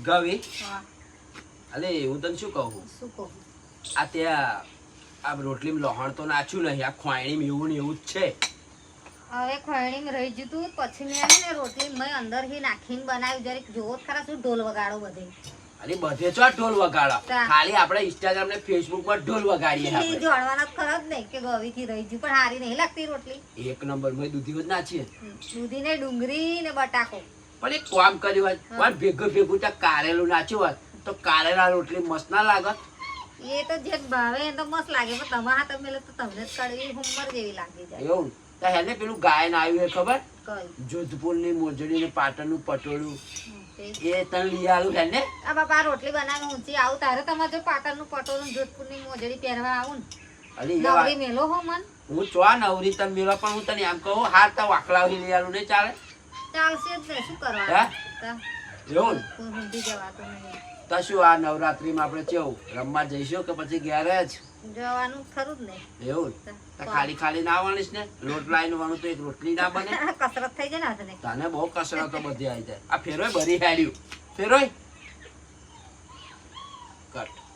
ગવી હા અલે હું તને શું કહું શું કહું આ ત્યાં આ રોટલીમાં લોહણ તો નાખ્યું નહીં આ ખોયણીમાં એવું ને એવું જ છે હવે ખોયણીમાં રહી જતું પછી મેં ને રોટલી મેં અંદરથી નાખીને બનાવ્યું જરીક જોવો જ ખરા શું ઢોલ વગાડો બધે અરે બધે ચો ઢોલ વગાડો તા. ખાલી આપણે ઇન્સ્ટાગ્રામ ને ફેસબુક પર ઢોલ વગાડીએ એ આપણે જોડવાનો ખરો જ નહીં કે ગવીથી રહી ગયું પણ હારી નહીં લાગતી રોટલી એક નંબર માં દૂધી જ નાખીએ દૂધી ને ડુંગળી ને બટાકો પણ એક કામ કર્યું હોત પણ ભેગું ભેગું ત્યાં કારેલું નાખ્યું હોત તો કારેલા રોટલી મસ્ત ના લાગત એ તો જે ભાવે એ તો મસ્ત લાગે પણ તમારા હાથ મેલે તો તમને જ કડવી હુમર જેવી લાગી જાય એવું તો હેને પેલું ગાયન આવ્યું હે ખબર કઈ જોધપુર ની મોજડી ને પાટણ નું પટોળું તે એ તને લઈ આવ્યું હેને આ બાપા રોટલી બનાવી ઊંચી આવું તારે તમારે જો પાટણનું પટોળું જોધપુરની મોજડી પહેરવા આવું અરે ને નવરી મેલો હો મન હું ચો નવરી તને મેળવા પણ હું તને એમ કહું હાર તો વાકલા લઈ આવ્યું નહીં ચાલે ચાલશે જ ને શું હે? કરવાનું એવું ને? કોઈ ઊંધી જવાતું નહીં તો શું આ નવરાત્રીમાં આપણે કેવું રમવા જઈશું કે પછી ઘેરે જ જવાનું ખરું જ નહીં એવું ને? તો ખાલી ખાલી ના આવણીશ ને રોટ લાઈન વાનું તો એક રોટલી ના બને કસરત થઈ જાય ને હાથને તને બહુ કસરતો બધી આવી જાય આ ફેરોય ભરી હાર્યું ફેરોય કટ